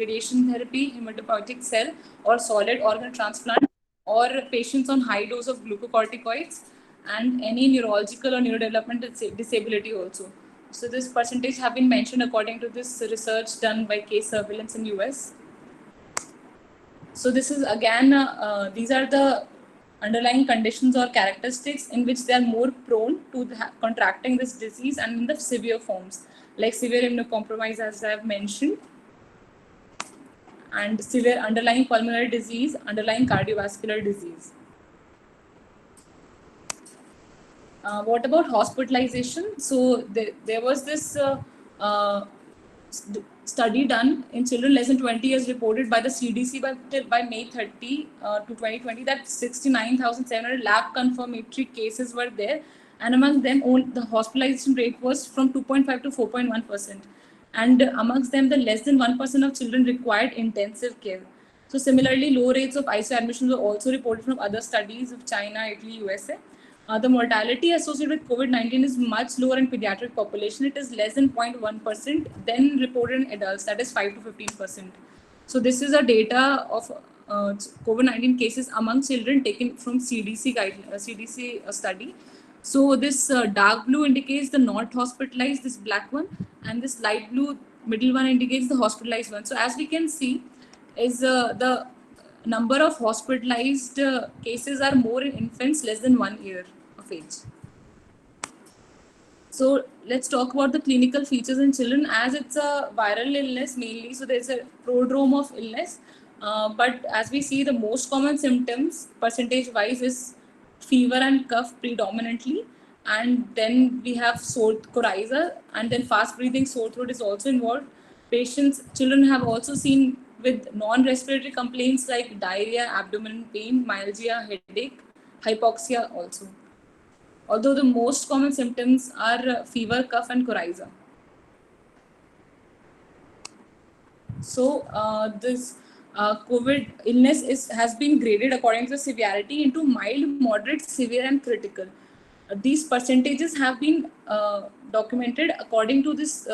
radiation therapy, hematopoietic cell or solid organ transplant, or patients on high dose of glucocorticoids, and any neurological or neurodevelopmental disability also. So this percentage have been mentioned according to this research done by case surveillance in US. So this is again, these are the underlying conditions or characteristics in which they are more prone to contracting this disease, and in the severe forms like severe immunocompromise, as I have mentioned, and severe underlying pulmonary disease, underlying cardiovascular disease. What about hospitalization? So there was this study done in children less than 20 years reported by the CDC by May 30 to 2020 that 69,700 lab confirmatory cases were there, and among them the hospitalization rate was from 2.5 to 4.1%, and amongst them the less than 1% of children required intensive care. So similarly, low rates of ICU admissions were also reported from other studies of China, Italy, USA. The mortality associated with COVID-19 is much lower in pediatric population. It is less than 0.1% than reported in adults, that is 5 to 15%. So this is a data of COVID-19 cases among children taken from CDC study. So this dark blue indicates the not hospitalized, this black one, and this light blue middle one indicates the hospitalized one. So as we can see, is the number of hospitalized cases are more in infants less than 1 year of age. So let's talk about the clinical features in children. As it's a viral illness mainly, so there's a prodrome of illness. But as we see, the most common symptoms percentage-wise is fever and cough predominantly. And then we have coryza, and then fast breathing sore throat is also involved. Children have also seen with non-respiratory complaints like diarrhea, abdominal pain, myalgia, headache, hypoxia also. Although the most common symptoms are fever, cough, and coryza. So this COVID illness has been graded according to severity into mild, moderate, severe, and critical. These percentages have been documented according to this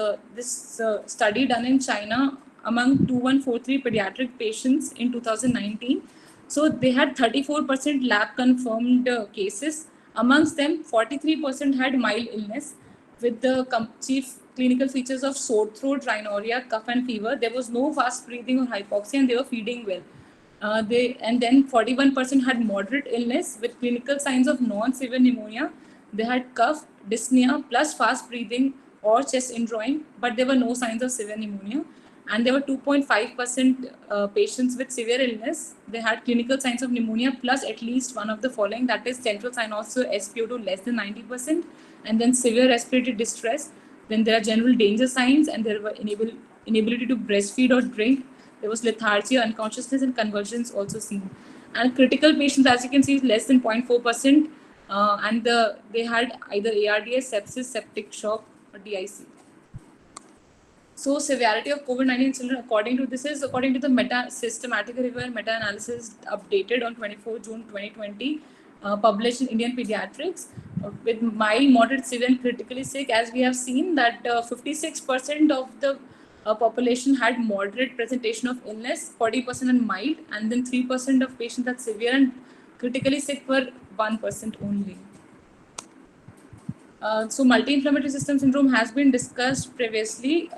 study done in China among 2143 pediatric patients in 2019. So they had 34% lab confirmed cases. Amongst them, 43% had mild illness with the chief clinical features of sore throat, rhinorrhea, cough and fever. There was no fast breathing or hypoxia, and they were feeding well. And then 41% had moderate illness with clinical signs of non-severe pneumonia. They had cough, dyspnea, plus fast breathing or chest indrawing, but there were no signs of severe pneumonia. And there were 2.5% patients with severe illness. They had clinical signs of pneumonia plus at least one of the following, that is central cyanosis SpO2 less than 90%, and then severe respiratory distress. Then there are general danger signs, and there were inability to breastfeed or drink. There was lethargy, unconsciousness, and convulsions also seen. And critical patients, as you can see, is less than 0.4%, and they had either ARDS, sepsis, septic shock, or DIC. So severity of COVID-19 in children, according to the systematic review and meta-analysis updated on 24 June 2020, published in Indian Pediatrics, with mild, moderate, severe, and critically sick, as we have seen that 56% of the population had moderate presentation of illness, 40% and mild, and then 3% of patients had severe, and critically sick were 1% only. So multi-inflammatory system syndrome has been discussed previously.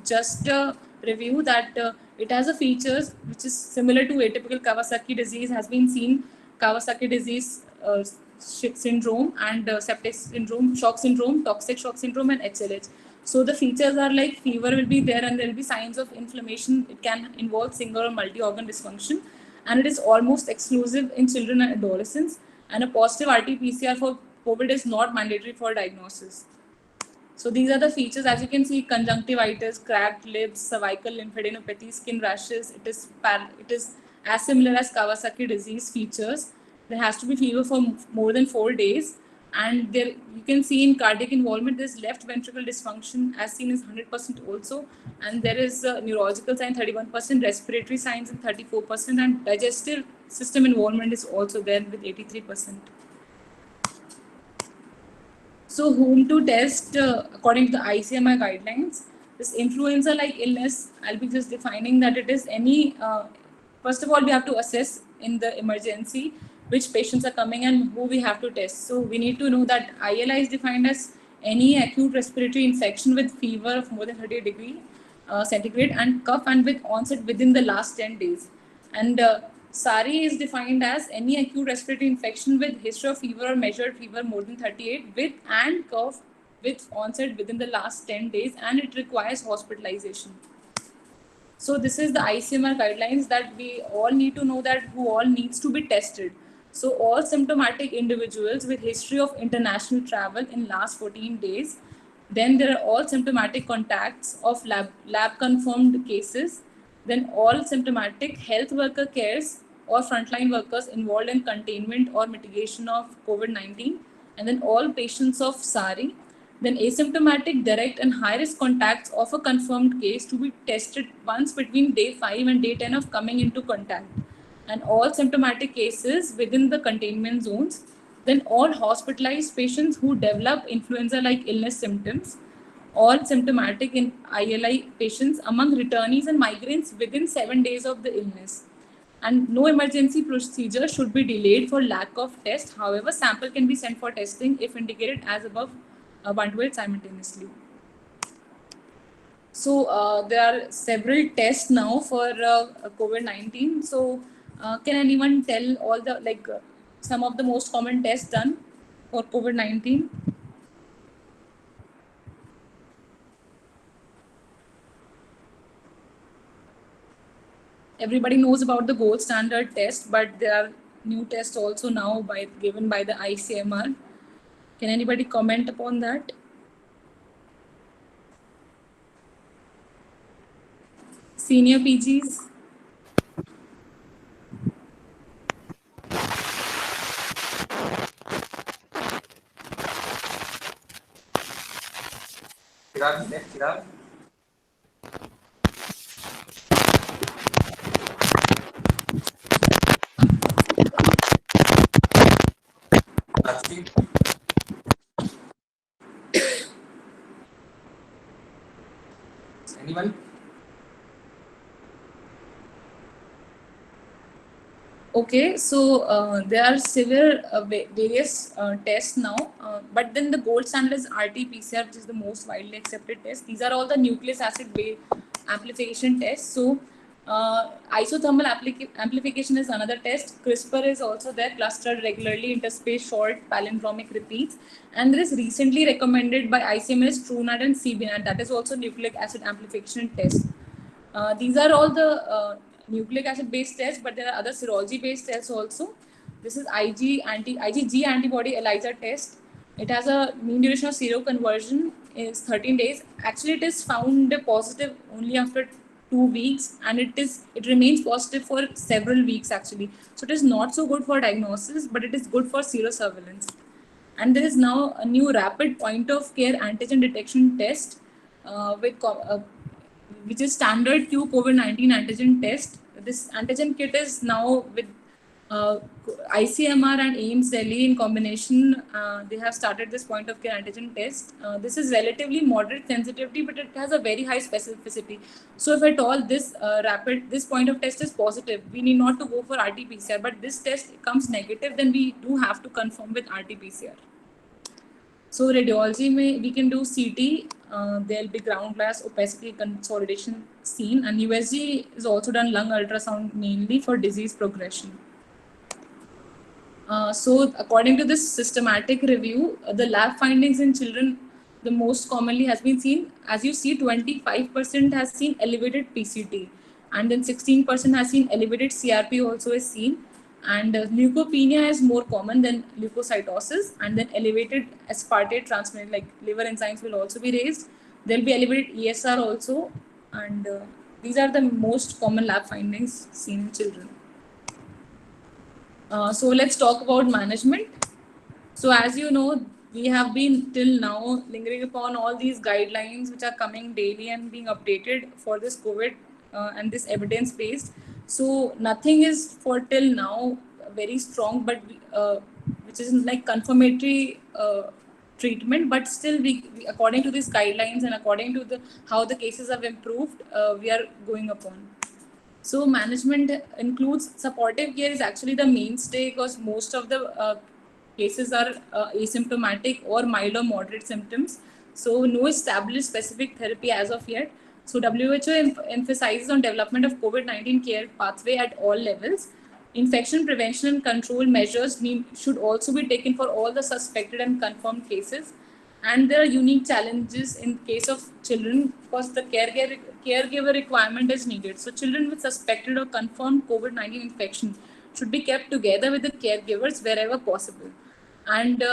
Just a review that it has a features which is similar to atypical Kawasaki disease, has been seen Kawasaki disease syndrome and septic syndrome, shock syndrome, toxic shock syndrome, and HLH. So the features are like fever will be there, and there will be signs of inflammation. It can involve single or multi-organ dysfunction, and it is almost exclusive in children and adolescents. And a positive RT-PCR for COVID is not mandatory for diagnosis. So these are the features, as you can see: conjunctivitis, cracked lips, cervical lymphadenopathy, skin rashes. It is as similar as Kawasaki disease features. There has to be fever for more than 4 days, and there you can see in cardiac involvement there's left ventricle dysfunction as seen as 100% also, and there is neurological sign 31%, respiratory signs in 34%, and digestive system involvement is also there with 83%. So whom to test according to the ICMR guidelines. This influenza-like illness, I'll be just defining that it is any, first of all, we have to assess in the emergency which patients are coming and who we have to test. So we need to know that ILI is defined as any acute respiratory infection with fever of more than 30 degree centigrade and cough and with onset within the last 10 days. And SARI is defined as any acute respiratory infection with history of fever or measured fever more than 38 with and cough with onset within the last 10 days, and it requires hospitalization. So this is the ICMR guidelines that we all need to know that who all needs to be tested. So all symptomatic individuals with history of international travel in last 14 days. Then there are all symptomatic contacts of lab confirmed cases. Then all symptomatic health worker cares or frontline workers involved in containment or mitigation of COVID-19. And then all patients of SARI, then asymptomatic, direct, and high-risk contacts of a confirmed case to be tested once between day 5 and day 10 of coming into contact. And all symptomatic cases within the containment zones. Then all hospitalized patients who develop influenza-like illness symptoms. All symptomatic in ILI patients among returnees and migrants within 7 days of the illness. And no emergency procedure should be delayed for lack of test. However, sample can be sent for testing if indicated as above, 1 to 8 simultaneously. So there are several tests now for COVID-19. So can anyone tell all the some of the most common tests done for COVID-19? Everybody knows about the gold standard test, but there are new tests also now given by the ICMR. Can anybody comment upon that? Senior PGs? Chirag. Anyone? Okay, so there are several various tests now, but then the gold standard is RT-PCR, which is the most widely accepted test. These are all the nucleic acid amplification tests. So isothermal amplification is another test. CRISPR is also there, clustered regularly interspaced short palindromic repeats. And there is recently recommended by ICMS TrueNAT and CBNAT, that is also nucleic acid amplification test. These are all the nucleic acid based tests, but there are other serology based tests also. This is IgG antibody ELISA test. It has a mean duration of seroconversion is 13 days. Actually, it is found positive only after 2 weeks, and it remains positive for several weeks actually. So it is not so good for diagnosis, but it is good for serosurveillance. And there is now a new rapid point of care antigen detection test which is standard Q COVID-19 antigen test. This antigen kit is now with ICMR and AIIMS Delhi in combination. They have started this point of care antigen test. This is relatively moderate sensitivity, but it has a very high specificity. So if at all this point of test is positive, we need not to go for RT-PCR, but this test comes negative, then we do have to confirm with RT-PCR. So radiology we can do CT, there'll be ground glass opacity consolidation seen, and USG is also done lung ultrasound mainly for disease progression. So according to this systematic review, the lab findings in children, the most commonly has been seen, as you see, 25% has seen elevated PCT, and then 16% has seen elevated CRP also is seen. And leukopenia is more common than leukocytosis, and then elevated aspartate transferrin like liver enzymes will also be raised. There'll be elevated ESR also, and these are the most common lab findings seen in children. So let's talk about management. So as you know, we have been till now lingering upon all these guidelines which are coming daily and being updated for this COVID and this evidence based. So nothing is for till now very strong, but which is like confirmatory treatment, but still we according to these guidelines and according to the how the cases have improved, we are going upon. So management includes supportive care is actually the mainstay, because most of the cases are asymptomatic or mild or moderate symptoms. So no established specific therapy as of yet. So WHO emphasizes on development of COVID-19 care pathway at all levels. Infection prevention and control measures should also be taken for all the suspected and confirmed cases. And there are unique challenges in case of children, because the caregiver requirement is needed. So children with suspected or confirmed COVID-19 infection should be kept together with the caregivers wherever possible. And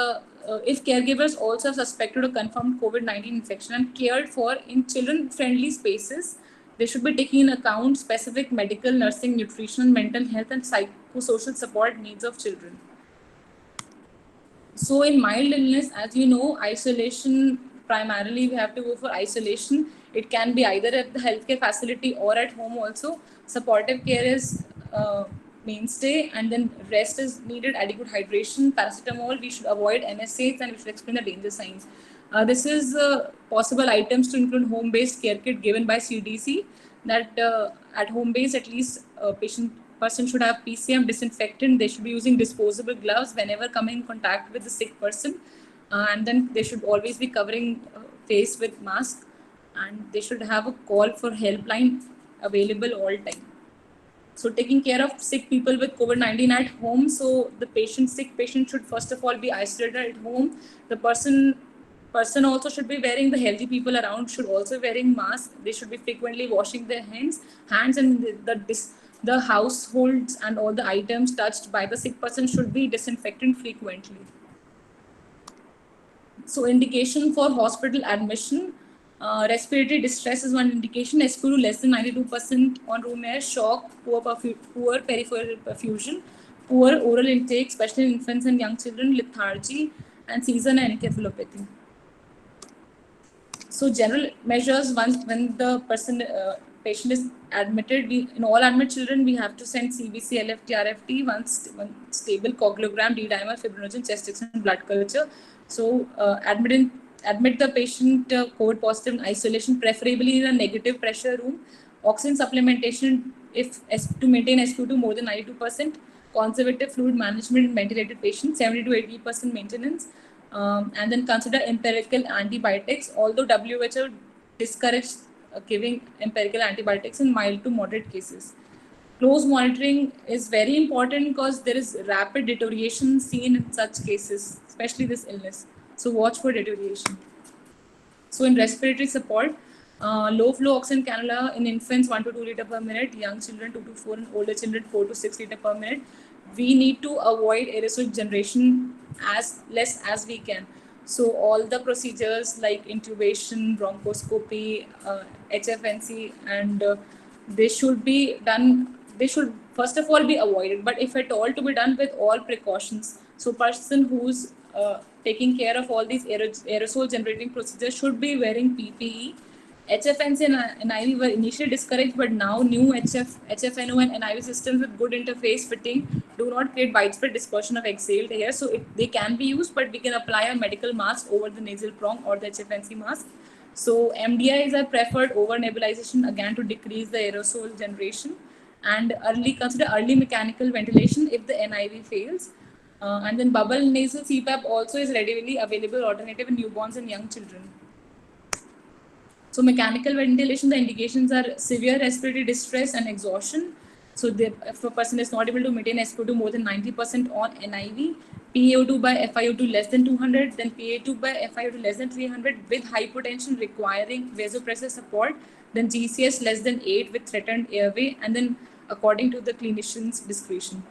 if caregivers also have suspected or confirmed COVID-19 infection and cared for in children-friendly spaces, they should be taking in account specific medical, nursing, nutritional, mental health, and psychosocial support needs of children. So in mild illness, as you know, isolation, primarily we have to go for isolation. It can be either at the healthcare facility or at home also. Supportive care is mainstay, and then rest is needed, adequate hydration, paracetamol. We should avoid NSAIDs, and we should explain the danger signs. This is possible items to include home-based care kit given by CDC, that at home base at least person should have PCM disinfectant. They should be using disposable gloves whenever coming in contact with the sick person, and then they should always be covering face with mask, and they should have a call for helpline available all time. So taking care of sick people with COVID-19 at home. So the sick patient should first of all be isolated at home. The person also should be wearing, the healthy people around should also be wearing masks. They should be frequently washing their hands, and the households and all the items touched by the sick person should be disinfected frequently. So indication for hospital admission, respiratory distress is one indication, SpO2 less than 92% on room air, shock, poor peripheral perfusion, poor oral intake, especially in infants and young children, lethargy, and season and encephalopathy. So general measures, when the patient is admitted, in all admitted children, we have to send CBC, LFT, RFT, one stable coagulograph, D-dimer, fibrinogen, chest X, and blood culture. So admit the patient COVID positive in isolation, preferably in a negative pressure room. Oxygen supplementation to maintain SpO2 more than 92%. Conservative fluid management in ventilated patients, 70 to 80% maintenance. And then consider empirical antibiotics, although WHO discouraged giving empirical antibiotics in mild to moderate cases. Close monitoring is very important because there is rapid deterioration seen in such cases, especially this illness. So watch for deterioration. So in respiratory support, low flow oxygen cannula in infants 1 to 2 liter per minute, young children 2 to 4, and older children 4 to 6 liter per minute. We need to avoid aerosol generation as less as we can. So all the procedures like intubation, bronchoscopy, HFNC, and they should be done. They should first of all be avoided, but if at all, to be done with all precautions. So person who's taking care of all these aerosol generating procedures should be wearing PPE. HFNC and NIV were initially discouraged, but now new HFNO and NIV systems with good interface fitting do not create widespread dispersion of exhaled air. So they can be used, but we can apply a medical mask over the nasal prong or the HFNC mask. So MDIs are preferred over nebulization, again to decrease the aerosol generation, and consider early mechanical ventilation if the NIV fails. And then bubble nasal CPAP also is readily available alternative in newborns and young children. So mechanical ventilation, the indications are severe respiratory distress and exhaustion. So if a person is not able to maintain SpO2 more than 90% on NIV, PaO2 by FiO2 less than 200, then PaO2 by FiO2 less than 300 with hypotension requiring vasopressor support, then GCS less than 8 with threatened airway, and then according to the clinician's discretion.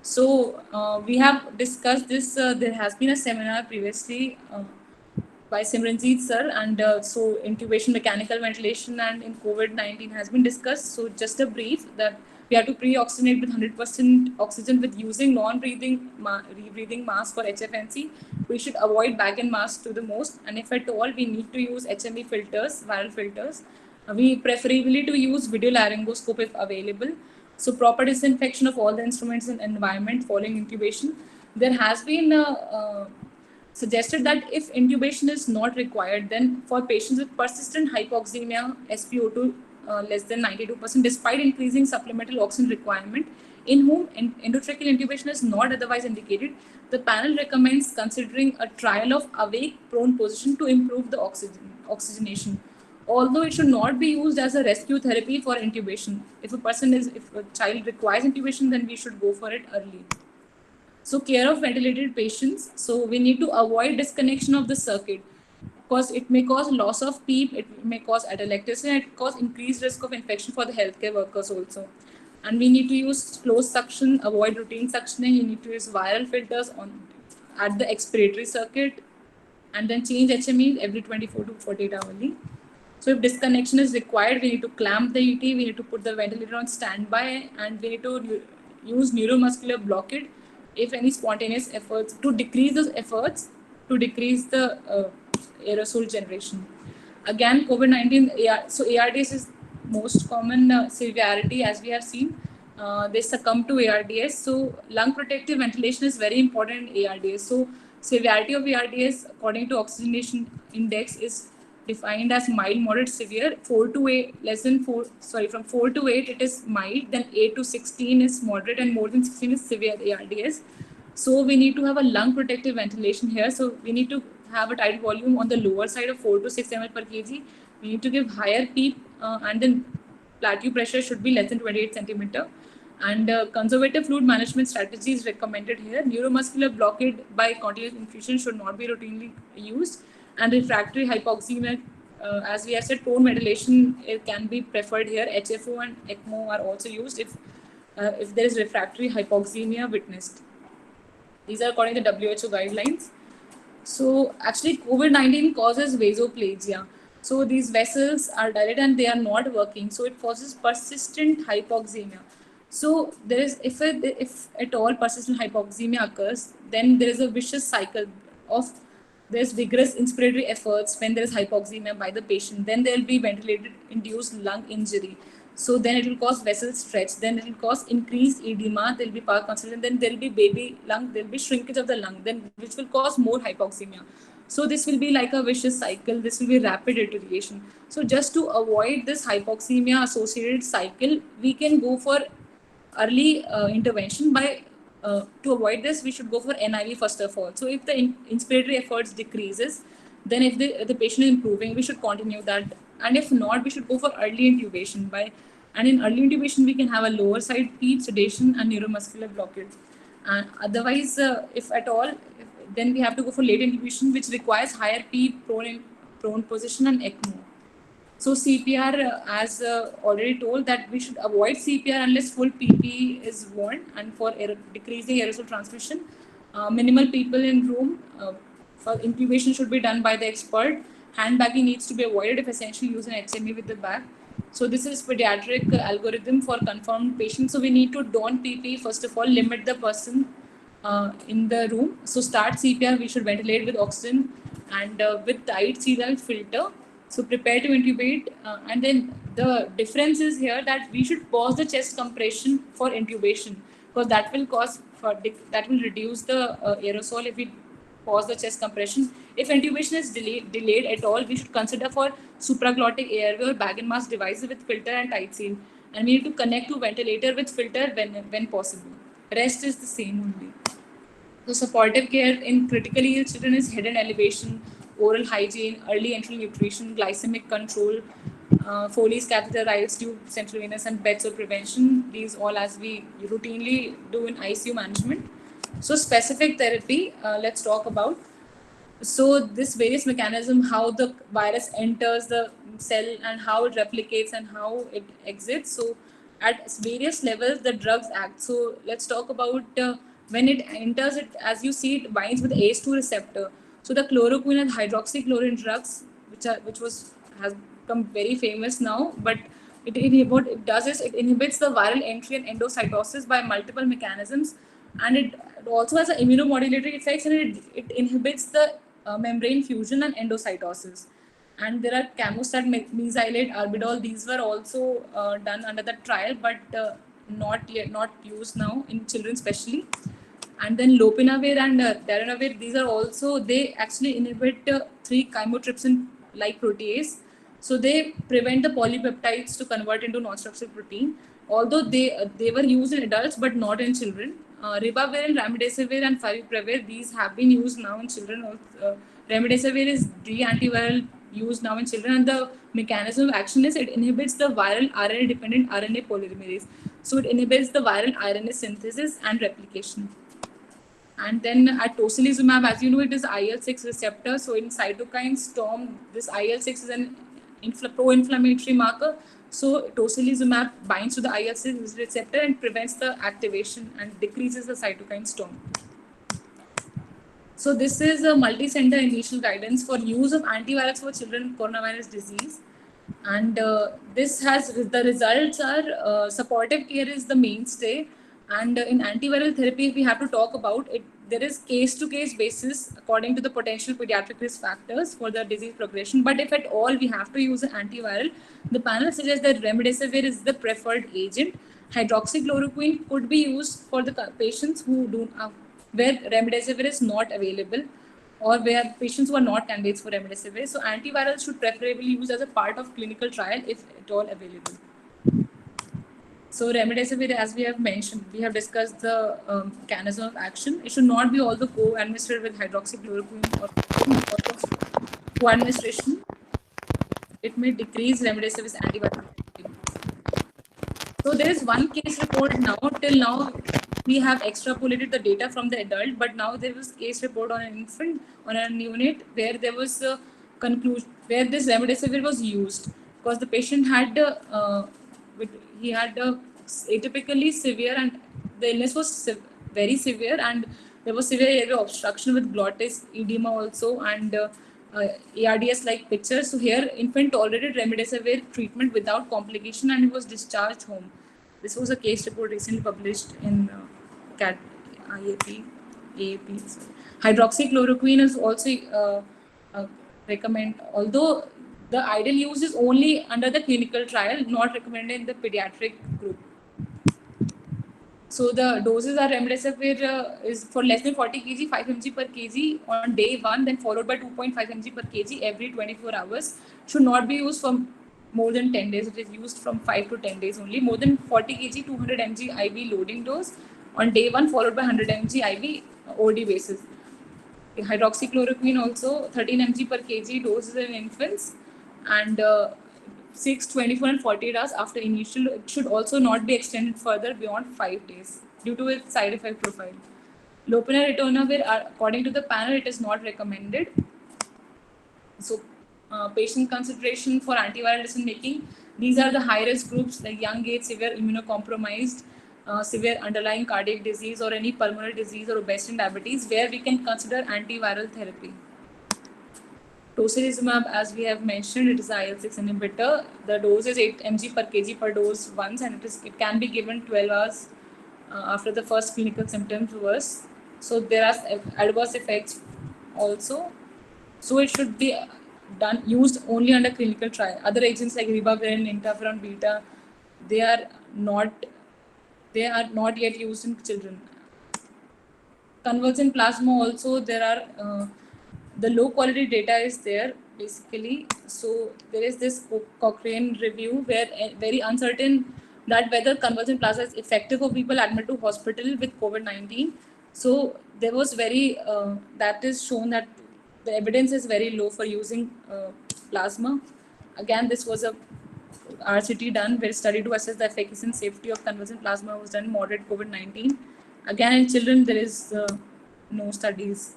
So we have discussed this. There has been a seminar previously by Simranjeet sir, and so intubation, mechanical ventilation, and in COVID-19 has been discussed. So just a brief that we have to pre-oxygenate with 100% oxygen with using non-breathing rebreathing mask for HFNC. We should avoid bag and mask to the most, and if at all, we need to use HME filters, viral filters. We preferably to use video laryngoscope if available. So proper disinfection of all the instruments and environment following intubation. There has been suggested that if intubation is not required, then for patients with persistent hypoxemia, SpO2 less than 92%, despite increasing supplemental oxygen requirement, in whom endotracheal intubation is not otherwise indicated, the panel recommends considering a trial of awake prone position to improve the oxygenation. Although it should not be used as a rescue therapy for intubation. If a child requires intubation, then we should go for it early. So care of ventilated patients. So we need to avoid disconnection of the circuit because it may cause loss of PEEP, it may cause atelectasis, and it cause increased risk of infection for the healthcare workers also. And we need to use closed suction, avoid routine suctioning. You need to use viral filters at the expiratory circuit, and then change HME every 24 to 48 hourly. So if disconnection is required, we need to clamp the ET, we need to put the ventilator on standby, and we need to use neuromuscular blockade if any spontaneous efforts to decrease those efforts to decrease the aerosol generation. Again, COVID-19, so ARDS is most common severity as we have seen. They succumb to ARDS. So lung protective ventilation is very important in ARDS. So severity of ARDS according to oxygenation index is defined as mild, moderate, severe. 4 to 8, less than 4, sorry, from 4 to 8 it is mild, then 8 to 16 is moderate, and more than 16 is severe ARDS. So we need to have a lung protective ventilation here. So we need to have a tidal volume on the lower side of 4 to 6 ml per kg. We need to give higher PEEP, and then plateau pressure should be less than 28 centimeter. And conservative fluid management strategy is recommended here. Neuromuscular blockade by continuous infusion should not be routinely used. And refractory hypoxemia, as we have said, prone ventilation can be preferred here. HFO and ECMO are also used if there is refractory hypoxemia witnessed. These are according to WHO guidelines. So actually COVID-19 causes vasoplasia. So these vessels are dilated and they are not working. So it causes persistent hypoxemia. So there is, if at all persistent hypoxemia occurs, then there is a vicious cycle of there's vigorous inspiratory efforts when there is hypoxemia by the patient. Then there will be ventilated induced lung injury. So then it will cause vessel stretch. Then it will cause increased edema. There will be power constriction. Then there will be baby lung. There will be shrinkage of the lung. Then which will cause more hypoxemia. So this will be like a vicious cycle. This will be rapid deterioration. So just to avoid this hypoxemia associated cycle, we can go for early intervention by to avoid this, we should go for NIV first of all. So if the inspiratory efforts decreases, then if the patient is improving, we should continue that. And if not, we should go for early intubation and in early intubation, we can have a lower side PEEP, sedation, and neuromuscular blockade. And otherwise, if at all, then we have to go for late intubation, which requires higher PEEP, prone position, and ECMO. So CPR, as already told, that we should avoid CPR unless full PP is worn, and for decreasing aerosol transmission, minimal people in room. For intubation should be done by the expert. Hand bagging needs to be avoided if essentially use an HME with the bag. So this is pediatric algorithm for confirmed patients. So we need to don PP first of all, limit the person in the room. So start CPR, we should ventilate with oxygen and with tight serial filter. So prepare to intubate, and then the difference is here that we should pause the chest compression for intubation because that will reduce the aerosol if we pause the chest compression. If intubation is delayed at all, we should consider for supraglottic airway or bag and mask devices with filter and tight seal, and we need to connect to ventilator with filter when possible. Rest is the same only. So supportive care in critically ill children is hidden elevation, oral hygiene, early enteral nutrition, glycemic control, Foley's catheter, Riles tube, central venous, and bedsore prevention. These all as we routinely do in ICU management. So specific therapy, let's talk about. So this various mechanism, how the virus enters the cell and how it replicates and how it exits. So at various levels, the drugs act. So let's talk about when it enters it, as you see, it binds with ACE2 receptor. So the chloroquine and hydroxychloroquine drugs, has become very famous now, but what it does is it inhibits the viral entry and endocytosis by multiple mechanisms, and it also has an immunomodulatory effects, and it inhibits the membrane fusion and endocytosis. And there are Camostat, mesylate, Arbidol. These were also done under the trial, but not used now in children especially. And then lopinavir and darunavir, these are also, they actually inhibit 3-chymotrypsin-like protease. So they prevent the polypeptides to convert into non-structural protein. Although they were used in adults, but not in children. Ribavir, remdesivir, and favipiravir, these have been used now in children. Remdesivir is the antiviral used now in children, and the mechanism of action is it inhibits the viral RNA-dependent RNA polymerase. So it inhibits the viral RNA synthesis and replication. And then at tocilizumab, as you know, it is IL-6 receptor. So in cytokine storm, this IL-6 is an pro-inflammatory marker. So tocilizumab binds to the IL-6 receptor and prevents the activation and decreases the cytokine storm. So this is a multi-center initial guidance for use of antivirals for children with coronavirus disease. And this has, the results are supportive care is the mainstay. And in antiviral therapy, if we have to talk about it, there is case-to-case basis according to the potential pediatric risk factors for the disease progression. But if at all we have to use an antiviral, the panel suggests that remdesivir is the preferred agent. Hydroxychloroquine could be used for the patients who do where remdesivir is not available, or where patients who are not candidates for remdesivir. So antivirals should preferably use as a part of clinical trial if at all available. So remdesivir, as we have mentioned, we have discussed the mechanism of action. It should not be also co-administered with hydroxychloroquine or co-administration. It may decrease remdesivir's antiviral activity. So there is one case report now. Till now, we have extrapolated the data from the adult, but now there was case report on an infant, on a neonate, where there was a conclusion where this remdesivir was used because the patient had he had atypically severe, and the illness was very severe, and there was severe airway obstruction with glottis edema also, and ARDS like pictures. So here, infant tolerated remdesivir treatment without complication, and he was discharged home. This was a case report recently published in CAT AAP. Hydroxychloroquine is also recommended, although the ideal use is only under the clinical trial, not recommended in the pediatric group. So the doses are remdesivir is for less than 40 kg, 5 mg per kg on day 1, then followed by 2.5 mg per kg every 24 hours. Should not be used for more than 10 days. It is used from 5 to 10 days only. More than 40 kg, 200 mg IV loading dose on day 1, followed by 100 mg IV OD basis. Hydroxychloroquine also 13 mg per kg doses in infants, and 6, 24 and 48 hours after initial. It should also not be extended further beyond 5 days due to its side effect profile. Lopinavir, ritonavir, according to the panel, it is not recommended. So patient consideration for antiviral decision making, these are the high risk groups like young age, severe immunocompromised, severe underlying cardiac disease or any pulmonary disease or obesity and diabetes, where we can consider antiviral therapy. Tocilizumab, as we have mentioned, it is IL-6 inhibitor. The dose is 8 mg per kg per dose once, and it can be given 12 hours after the first clinical symptoms reverse. So there are adverse effects also. So it should be used only under clinical trial. Other agents like ribavirin, interferon beta, they are not yet used in children. Convalescent plasma also, there are the low quality data is there basically. So there is this Cochrane review where very uncertain that whether convalescent plasma is effective for people admitted to hospital with COVID-19. So there was that is shown that the evidence is very low for using plasma. Again, this was a RCT done where study to assess the efficacy and safety of convalescent plasma was done in moderate COVID-19. Again, in children, there is no studies.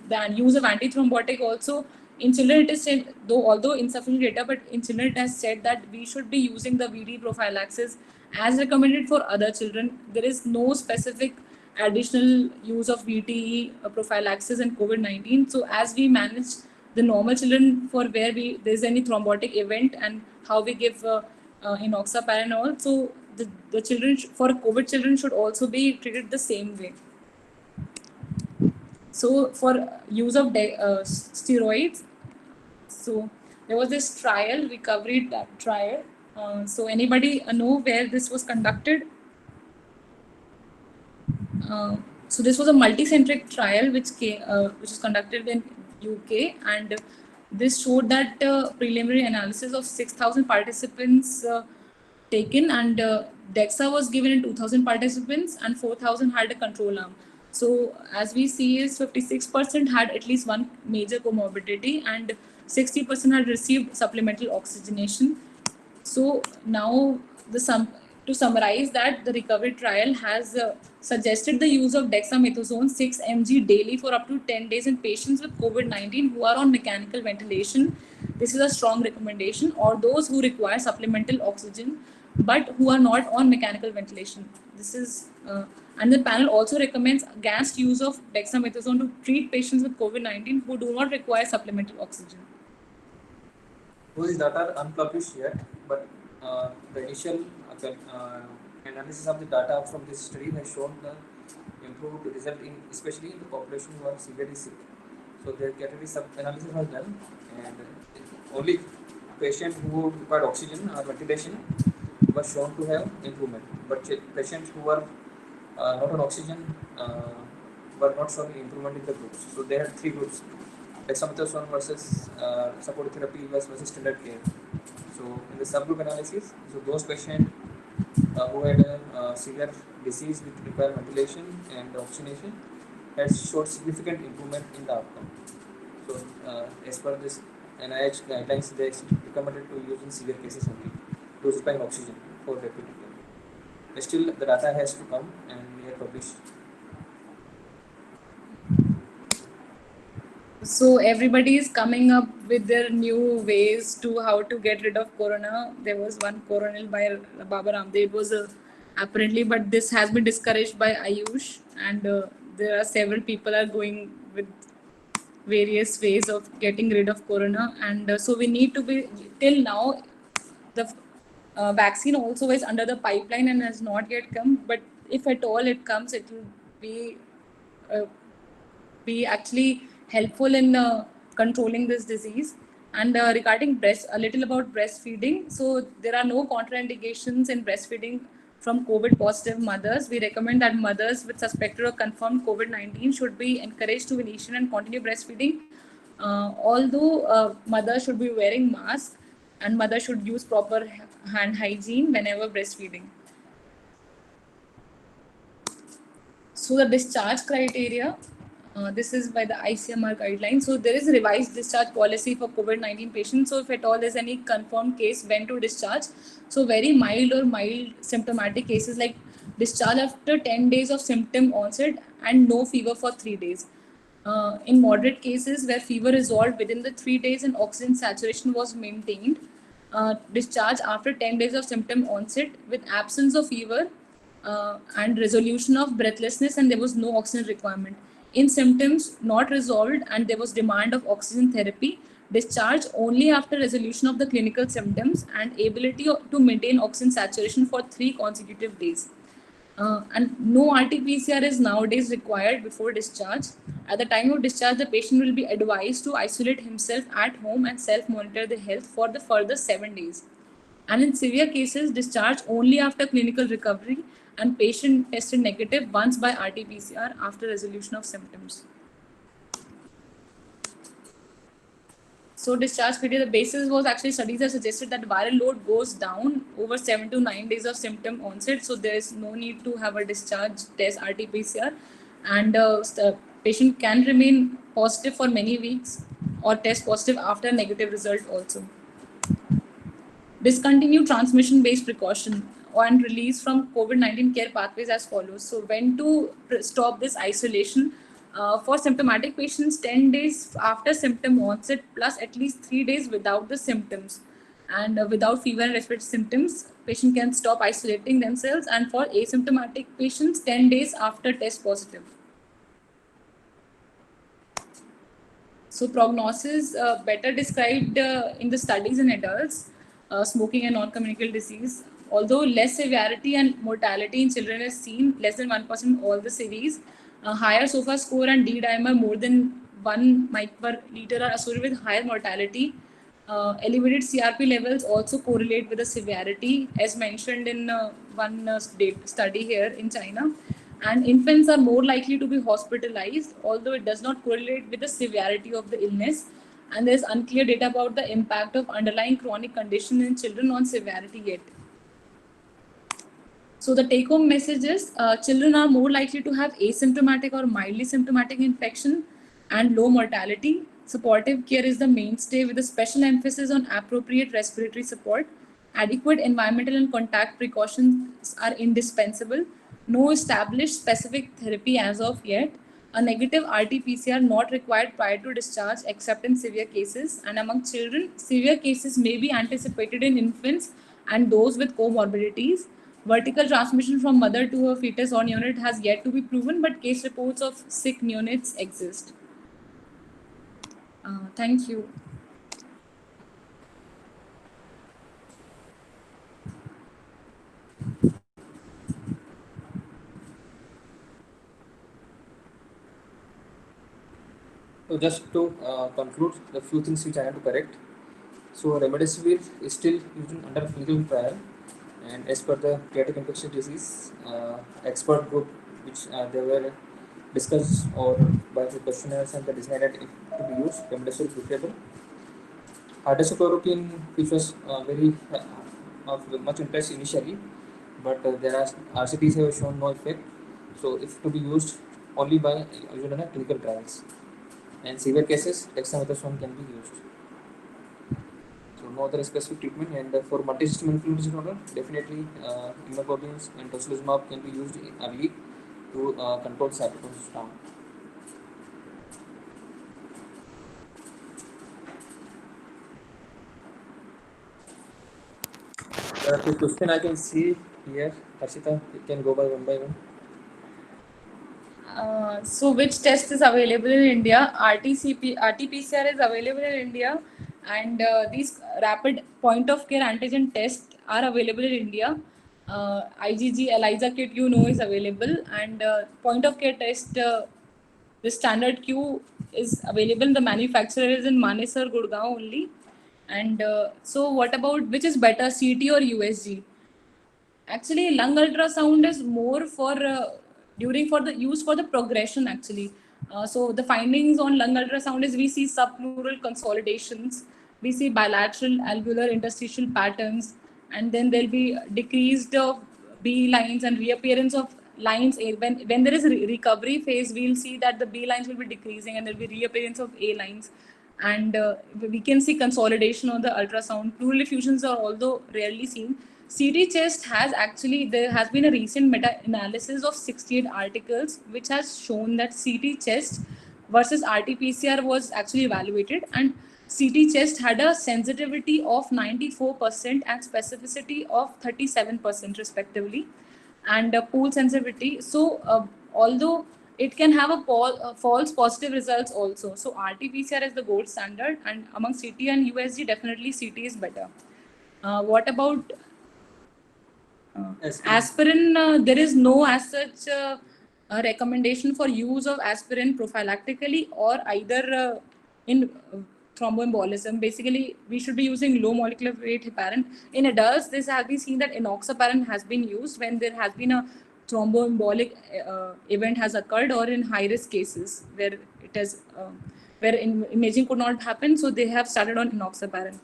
The use of antithrombotic also in children, it is said, although insufficient data, but in children it has said that we should be using the VD prophylaxis as recommended for other children. There is no specific additional use of VTE prophylaxis in COVID-19. So as we manage the normal children for where there's any thrombotic event and how we give enoxaparin, so the children for COVID children should also be treated the same way. So for use of steroids, so there was this trial, recovery trial. So anybody know where this was conducted? So this was a multicentric trial which was conducted in UK, and this showed that preliminary analysis of 6,000 participants taken, and DEXA was given in 2,000 participants, and 4,000 had a control arm. So as we see is 56% had at least one major comorbidity, and 60% had received supplemental oxygenation. So now to summarize that, the recovery trial has suggested the use of dexamethasone 6 mg daily for up to 10 days in patients with COVID-19 who are on mechanical ventilation. This is a strong recommendation, or those who require supplemental oxygen but who are not on mechanical ventilation. This is and the panel also recommends against use of dexamethasone to treat patients with COVID-19 who do not require supplemental oxygen. Those data are unpublished yet, but the initial analysis of the data from this study has shown the improved result in, especially in the population who are severely sick. So the category sub-analysis was done, and only patients who required oxygen or ventilation were shown to have improvement, but patients who were not on oxygen were not showing improvement in the groups. So they had three groups: dexamethasone versus supportive therapy versus standard care. So in the subgroup analysis, so those patients who had a severe disease with required ventilation and oxygenation has showed significant improvement in the outcome. So as per this NIH guidelines, they recommended to use in severe cases only, those requiring oxygen for rapid recovery. But still, the data has to come and we are published. So everybody is coming up with their new ways to how to get rid of corona. There was one coronel by Baba Ramdev. It was apparently, but this has been discouraged by Ayush, and there are several people are going with various ways of getting rid of corona. And so we need to be, till now, the vaccine also is under the pipeline and has not yet come. But if at all it comes, it will uh, be actually helpful in controlling this disease. And regarding a little about breastfeeding. So there are no contraindications in breastfeeding from COVID positive mothers. We recommend that mothers with suspected or confirmed COVID-19 should be encouraged to initiate and continue breastfeeding. Although mothers should be wearing masks, and mothers should use proper hand hygiene whenever breastfeeding. So the discharge criteria, this is by the ICMR guidelines. So there is a revised discharge policy for COVID-19 patients. So if at all there's any confirmed case, when to discharge. So very mild or mild symptomatic cases like discharge after 10 days of symptom onset and no fever for 3 days. In moderate cases where fever resolved within the 3 days and oxygen saturation was maintained, discharge after 10 days of symptom onset with absence of fever and resolution of breathlessness, and there was no oxygen requirement. In symptoms not resolved and there was demand of oxygen therapy, discharge only after resolution of the clinical symptoms and ability to maintain oxygen saturation for 3 consecutive days. And no RT-PCR is nowadays required before discharge. At the time of discharge, the patient will be advised to isolate himself at home and self-monitor the health for the further 7 days. And in severe cases, discharge only after clinical recovery and patient tested negative once by RT-PCR after resolution of symptoms. So discharge criteria, the basis was actually studies have suggested that viral load goes down over 7 to 9 days of symptom onset. So there is no need to have a discharge test RT-PCR, and the patient can remain positive for many weeks or test positive after negative result also. Discontinue transmission-based precaution and release from COVID-19 care pathways as follows. So when to stop this isolation? For symptomatic patients, 10 days after symptom onset plus at least 3 days without the symptoms, and without fever and respiratory symptoms, patient can stop isolating themselves. And for asymptomatic patients, 10 days after test positive. So prognosis better described in the studies in adults, smoking and non-communicable disease. Although less severity and mortality in children is seen, less than 1% in all the series, higher SOFA score and D-dimer more than 1 mic per liter are associated with higher mortality. Elevated CRP levels also correlate with the severity, as mentioned in one study here in China. And infants are more likely to be hospitalized, although it does not correlate with the severity of the illness. And there's unclear data about the impact of underlying chronic condition in children on severity yet. So the take-home message is children are more likely to have asymptomatic or mildly symptomatic infection and low mortality. Supportive care is the mainstay with a special emphasis on appropriate respiratory support. Adequate environmental and contact precautions are indispensable. No established specific therapy as of yet. A negative RT-PCR not required prior to discharge except in severe cases. And among children, severe cases may be anticipated in infants and those with comorbidities. Vertical transmission from mother to her fetus or neonate has yet to be proven, but case reports of sick neonates exist. Thank you. So just to conclude, the few things which I have to correct. So remdesivir is still used under clinical trial, and as per the pediatric infectious disease expert group, which they were discussed or by the questionnaires, and they decided if to be used, remdesivir is preferable. Hydroxychloroquine, which was very of much interest initially, but there are RCTs have shown no effect. So if to be used only by used in clinical trials, and severe cases, dexamethasone can be used. So no other specific treatment, and for multisystem inflammatory disorder, definitely immunoglobulins and tocilizumab can be used early to control cytokine storm. The question I can see here, Harshita, you can go by one. So which test is available in India? RT-PCR is available in India, and these rapid point of care antigen tests are available in India. IgG ELISA kit, you know, is available, and point of care test, the standard Q is available. The manufacturer is in Manesar, Gurgaon only. And so what about which is better, CT or USG? Actually, lung ultrasound is more for during for the use for the progression actually. So the findings on lung ultrasound is we see subpleural consolidations, we see bilateral alveolar interstitial patterns, and then there'll be decreased of B lines and reappearance of lines. When there is a recovery phase, we'll see that the B lines will be decreasing and there'll be reappearance of A lines. And we can see consolidation on the ultrasound. Pleural effusions are although rarely seen. CT chest has actually, there has been a recent meta-analysis of 68 articles which has shown that CT chest versus RT-PCR was actually evaluated, and CT chest had a sensitivity of 94% and specificity of 37% respectively, and pool sensitivity. So although it can have a false positive results also. So RT-PCR is the gold standard, and among CT and USG, definitely CT is better. What about aspirin? There is no as such a recommendation for use of aspirin prophylactically or either in thromboembolism. Basically, we should be using low molecular weight heparin. In adults, this has been seen that enoxaparin has been used when there has been a thromboembolic event has occurred, or in high risk cases where it has where imaging could not happen, so they have started on enoxaparin.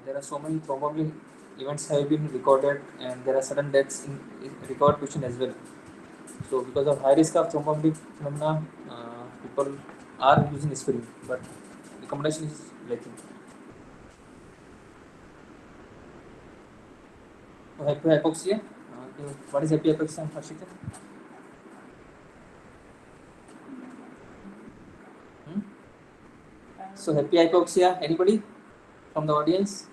There are so many probably events have been recorded, and there are sudden deaths in record patient as well. So because of high risk of thromboembolic phenomena, people are using aspirin, but recommendation is lacking. So hypoxia. What is hypoxia, Harshita? So hypoxia, anybody from the audience?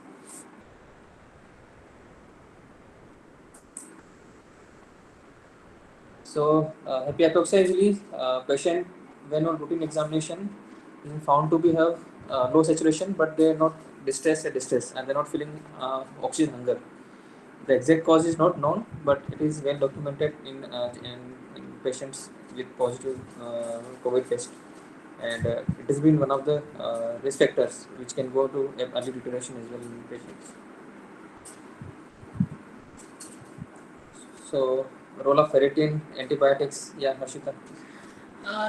So hypoxia usually patient when on routine examination is found to be have low saturation, but they are not distress, and they're not feeling oxygen hunger. The exact cause is not known, but it is well documented in patients with positive COVID test, and it has been one of the risk factors which can go to early deterioration as well in patients. So Role of ferritin, antibiotics. Yeah, Harshita.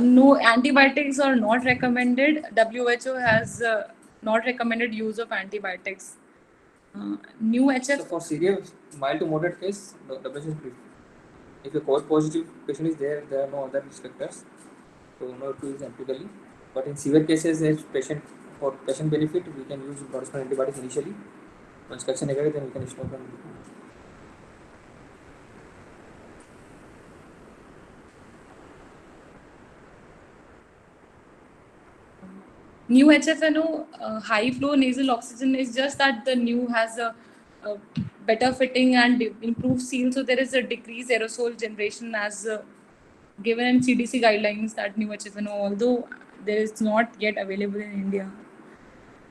No, antibiotics are not recommended. WHO has not recommended use of antibiotics. New So HF. for severe, mild to moderate case, the WHO is preferred. If a COVID positive patient is there are no other risk factors, so no to use empirically. But in severe cases, as patient for patient benefit, we can use broad-spectrum antibiotics initially. Once collection negative, then we can stop and New HFNO, high flow nasal oxygen, is just that the new has a better fitting and improved seal, so there is a decreased aerosol generation as given in CDC guidelines that new HFNO, although there is not yet available in India.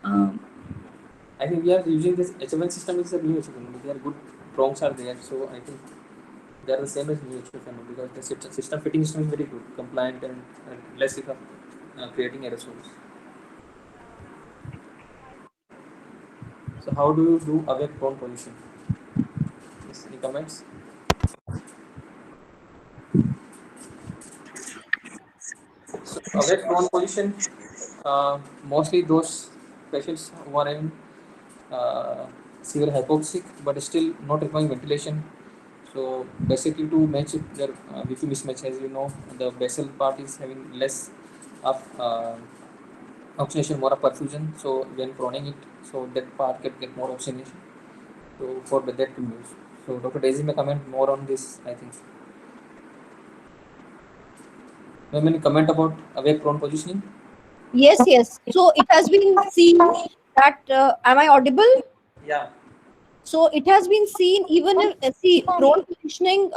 I think we are using this HFN system is a new HFN. They are good prongs are there, so I think they are the same as new HFN because the system fitting system is very good, compliant and less if creating aerosols. So how do you do awake prone position? Yes, any comments? So awake prone position, mostly those patients who are in severe hypoxic but still not requiring ventilation. So basically to match their BP mismatch, as you know, the basal part is having less of oxygenation, more of perfusion. So when proning it, so that part can get more oxygenation. So for that to use. So Dr. Daisy may comment more on this, I think. May any comment about awake prone positioning? Yes, yes. So it has been seen that, am I audible? Yeah. So it has been seen, even if see prone positioning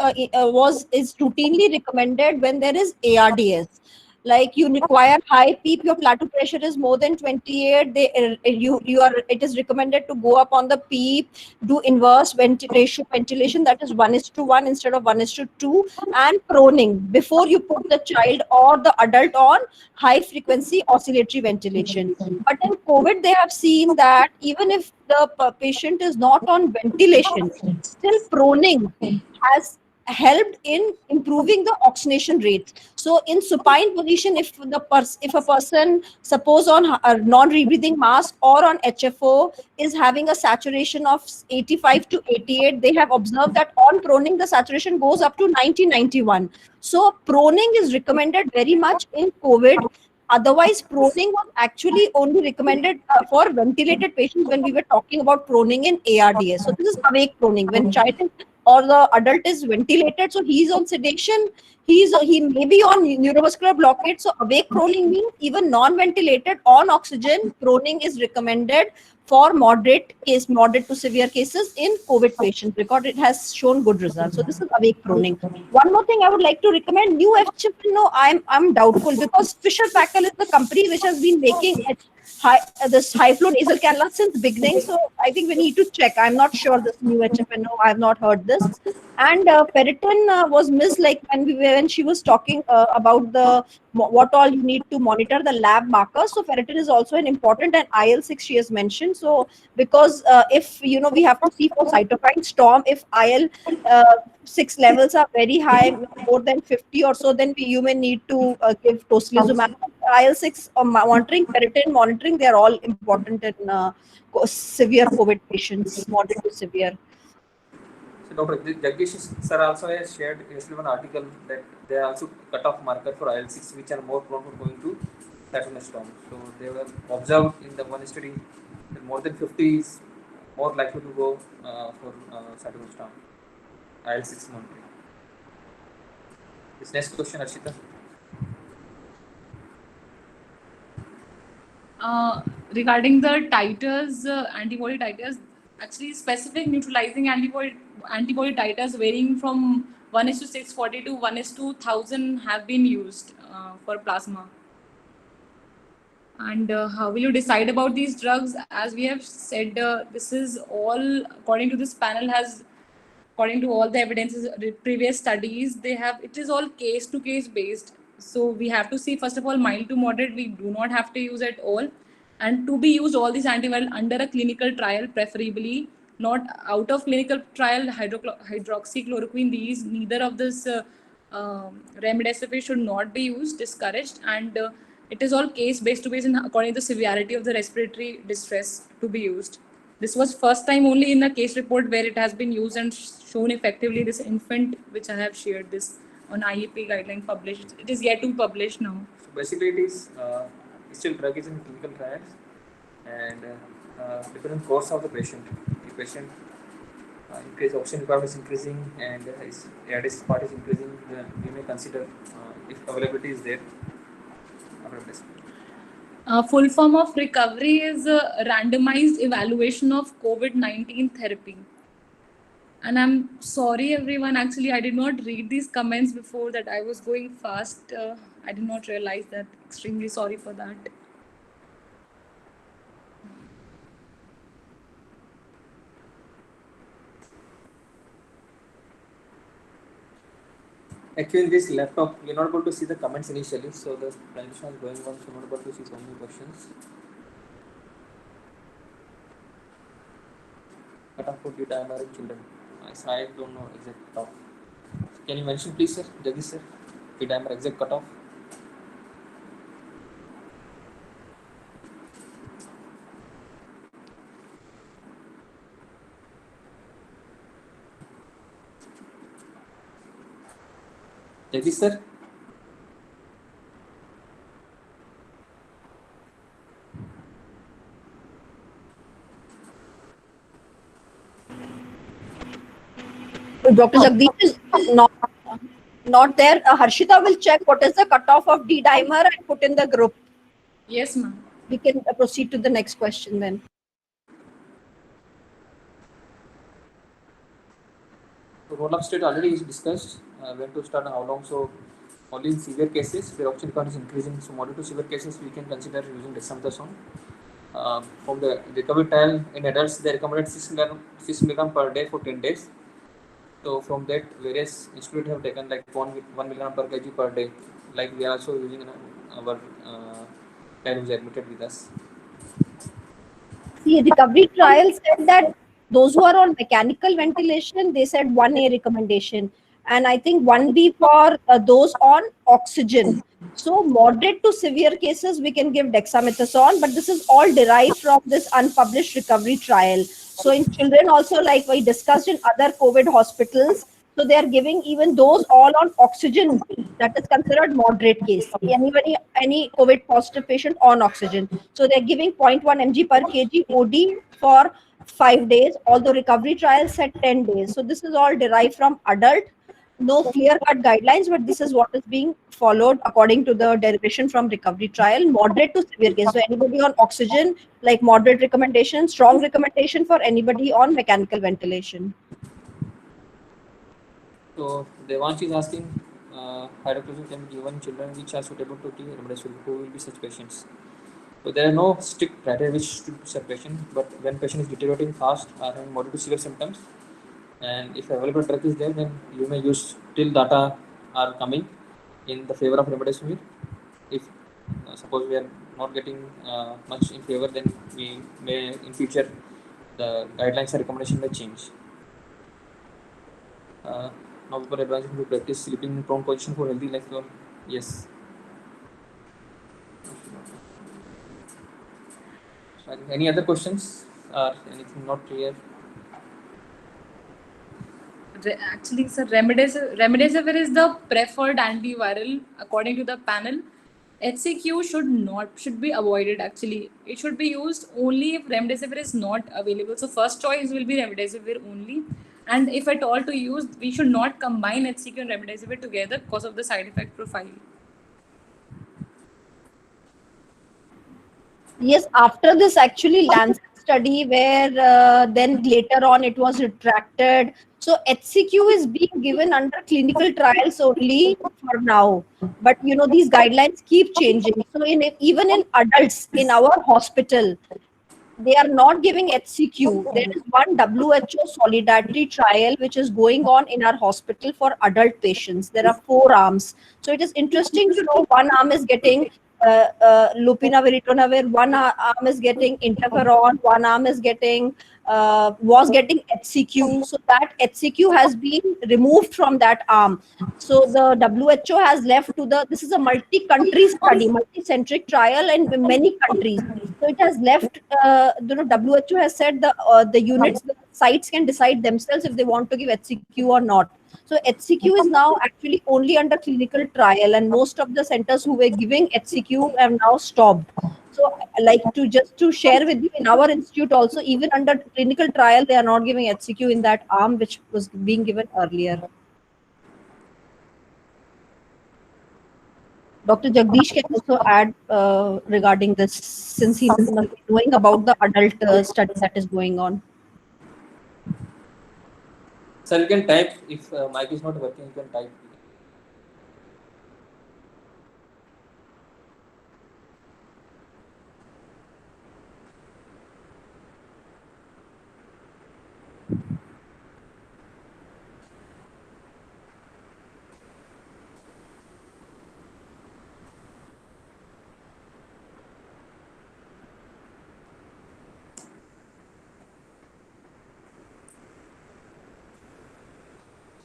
is routinely recommended when there is ARDS. Like you require high PEEP, your plateau pressure is more than 28. You are, it is recommended to go up on the PEEP, do inverse ratio ventilation, that is 1:1 instead of 1:2, and proning before you put the child or the adult on high frequency oscillatory ventilation. But in COVID, they have seen that even if the patient is not on ventilation, still proning has helped in improving the oxygenation rate. So in supine position, if a person, suppose on a non-rebreathing mask or on HFO, is having a saturation of 85 to 88, they have observed that on proning the saturation goes up to 90-91. So proning is recommended very much in COVID. Otherwise, proning was actually only recommended for ventilated patients when we were talking about proning in ARDS. So this is awake proning. When child is, or the adult is ventilated, so he's on sedation, he may be on neurovascular blockade. So awake proning means even non-ventilated on oxygen, proning is recommended for moderate to severe cases in COVID patients because it has shown good results. So this is awake proning. One more thing I would like to recommend, new FHFNO, I'm doubtful because Fisher Paykel is the company which has been making this high flow nasal cannula since beginning. So I think we need to check. I'm not sure this new HFNO. I have not heard this. And ferritin was missed, like when she was talking about what all you need to monitor the lab markers. So ferritin is also an important, and IL-6 she has mentioned. So because if we have to see for cytokine storm, if IL-6 levels are very high, more than 50 or so, then you may need to give tocilizumab. IL-6 monitoring, ferritin monitoring, they are all important in severe COVID patients, moderate to severe. So Dr. Jagdish sir also has shared yesterday one article that they also cut off marker for IL-6 which are more prone to going to cytokine storm. So they were observed in the one study that more than 50 is more likely to go for cytokine storm. IL-6 monitoring. This next question, Arshita. Regarding the titers, antibody titers, actually specific neutralizing antibody titers varying from 1:640 to 1:1000 have been used for plasma. And how will you decide about these drugs? As we have said, this is all according to this panel has, according to all the evidences, previous studies, it is all case to case based. So we have to see, first of all, mild to moderate, we do not have to use at all. And to be used all these antiviral under a clinical trial, preferably not out of clinical trial hydroxychloroquine. These neither of this remdesivir should not be used, discouraged, and it is all case based to base and according to the severity of the respiratory distress to be used. This was first time only in a case report where it has been used and shown effectively. This infant which I have shared this on IEP guideline published. It is yet to publish now. So basically, it is still drug is in clinical trials, and dependent course of the patient. The patient increase oxygen requirement is increasing and his ARDS part is increasing. We may consider if availability is there. Full form of recovery is a randomized evaluation of COVID-19 therapy. And I'm sorry, everyone. Actually, I did not read these comments before that. I was going fast. I did not realize that. Extremely sorry for that. Actually, in this laptop, we're not able to see the comments initially, so the presentation is going on, so we're not able to see so many questions. Cutoff for D-dimer in children. I don't know exact cutoff. Can you mention, please, sir, Jagdish sir, D-dimer exact cutoff? Jagdish sir? Dr. Jagdish is not there. Harshita will check what is the cutoff of D-dimer and put in the group. Yes, ma'am. We can proceed to the next question then. So roll-up state already is discussed. When to start and how long. So only in severe cases where oxygen count is increasing. So moderate to severe cases we can consider using dexamethasone. From the recovery trial in adults, they recommended 6 mg per day for 10 days. So from that, various institutes have taken like 1 mg per kg per day. Like we are also using in our child who is admitted with us. See, recovery trial said that those who are on mechanical ventilation, they said 1A recommendation. And I think 1B for those on oxygen. So moderate to severe cases, we can give dexamethasone, but this is all derived from this unpublished recovery trial. So in children also, like we discussed in other COVID hospitals, so they are giving even those all on oxygen, that is considered moderate case. Any COVID positive patient on oxygen. So they're giving 0.1 mg per kg OD for 5 days, although recovery trial said 10 days. So this is all derived from adult. No clear-cut guidelines, but this is what is being followed according to the derivation from recovery trial, moderate to severe case. So anybody on oxygen, like moderate recommendation, strong recommendation for anybody on mechanical ventilation. So Devansh is asking, hydroxychloroquine can be given in children which are suitable to take remdesivir. Who will be such patients? So there are no strict criteria which should be such patient, but when patient is deteriorating fast or having moderate to severe symptoms, and if available drug is there, then you may use till data are coming in the favor of remdesivir. If suppose we are not getting much in favor, then we may in future the guidelines and recommendation may change. Now people advising to practice sleeping in prone position for healthy life. Yes. Any other questions or anything not clear? Actually, sir, remdesivir is the preferred antiviral according to the panel. HCQ should be avoided. Actually, it should be used only if remdesivir is not available. So first choice will be remdesivir only, and if at all to use, we should not combine HCQ and remdesivir together because of the side effect profile. Yes, after this actually Lancet study where then later on it was retracted. So HCQ is being given under clinical trials only for now. But you know, these guidelines keep changing. So even in adults in our hospital, they are not giving HCQ. There is one WHO solidarity trial which is going on in our hospital for adult patients. There are 4 arms. So it is interesting to know one arm is getting lopinavir, ritonavir, one arm is getting interferon, one arm is getting was getting HCQ. So that HCQ has been removed from that arm. So the WHO has left to this is a multi-country study, multi-centric trial in many countries. So it has left, WHO has said the units, the sites can decide themselves if they want to give HCQ or not. So HCQ is now actually only under clinical trial, and most of the centers who were giving HCQ have now stopped. So like to share with you, in our institute also, even under clinical trial, they are not giving HCQ in that arm which was being given earlier. Dr. Jagdish can also add regarding this, since he must be knowing about the adult study that is going on. Sir, you can type if mic is not working. You can type.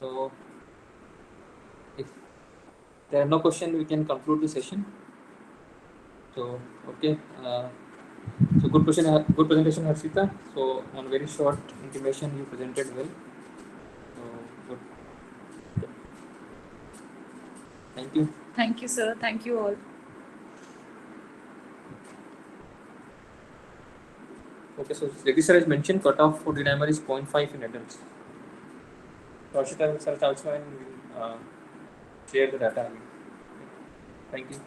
So, if there are no questions, we can conclude the session. So, okay. So, good presentation, Harshita. So, on very short information, you presented well. So, good. Thank you. Thank you, sir. Thank you all. Okay, so Jagdish sir has mentioned cutoff for D-dimer is 0.5 in adults. Harshita sir also will share the data. Thank you.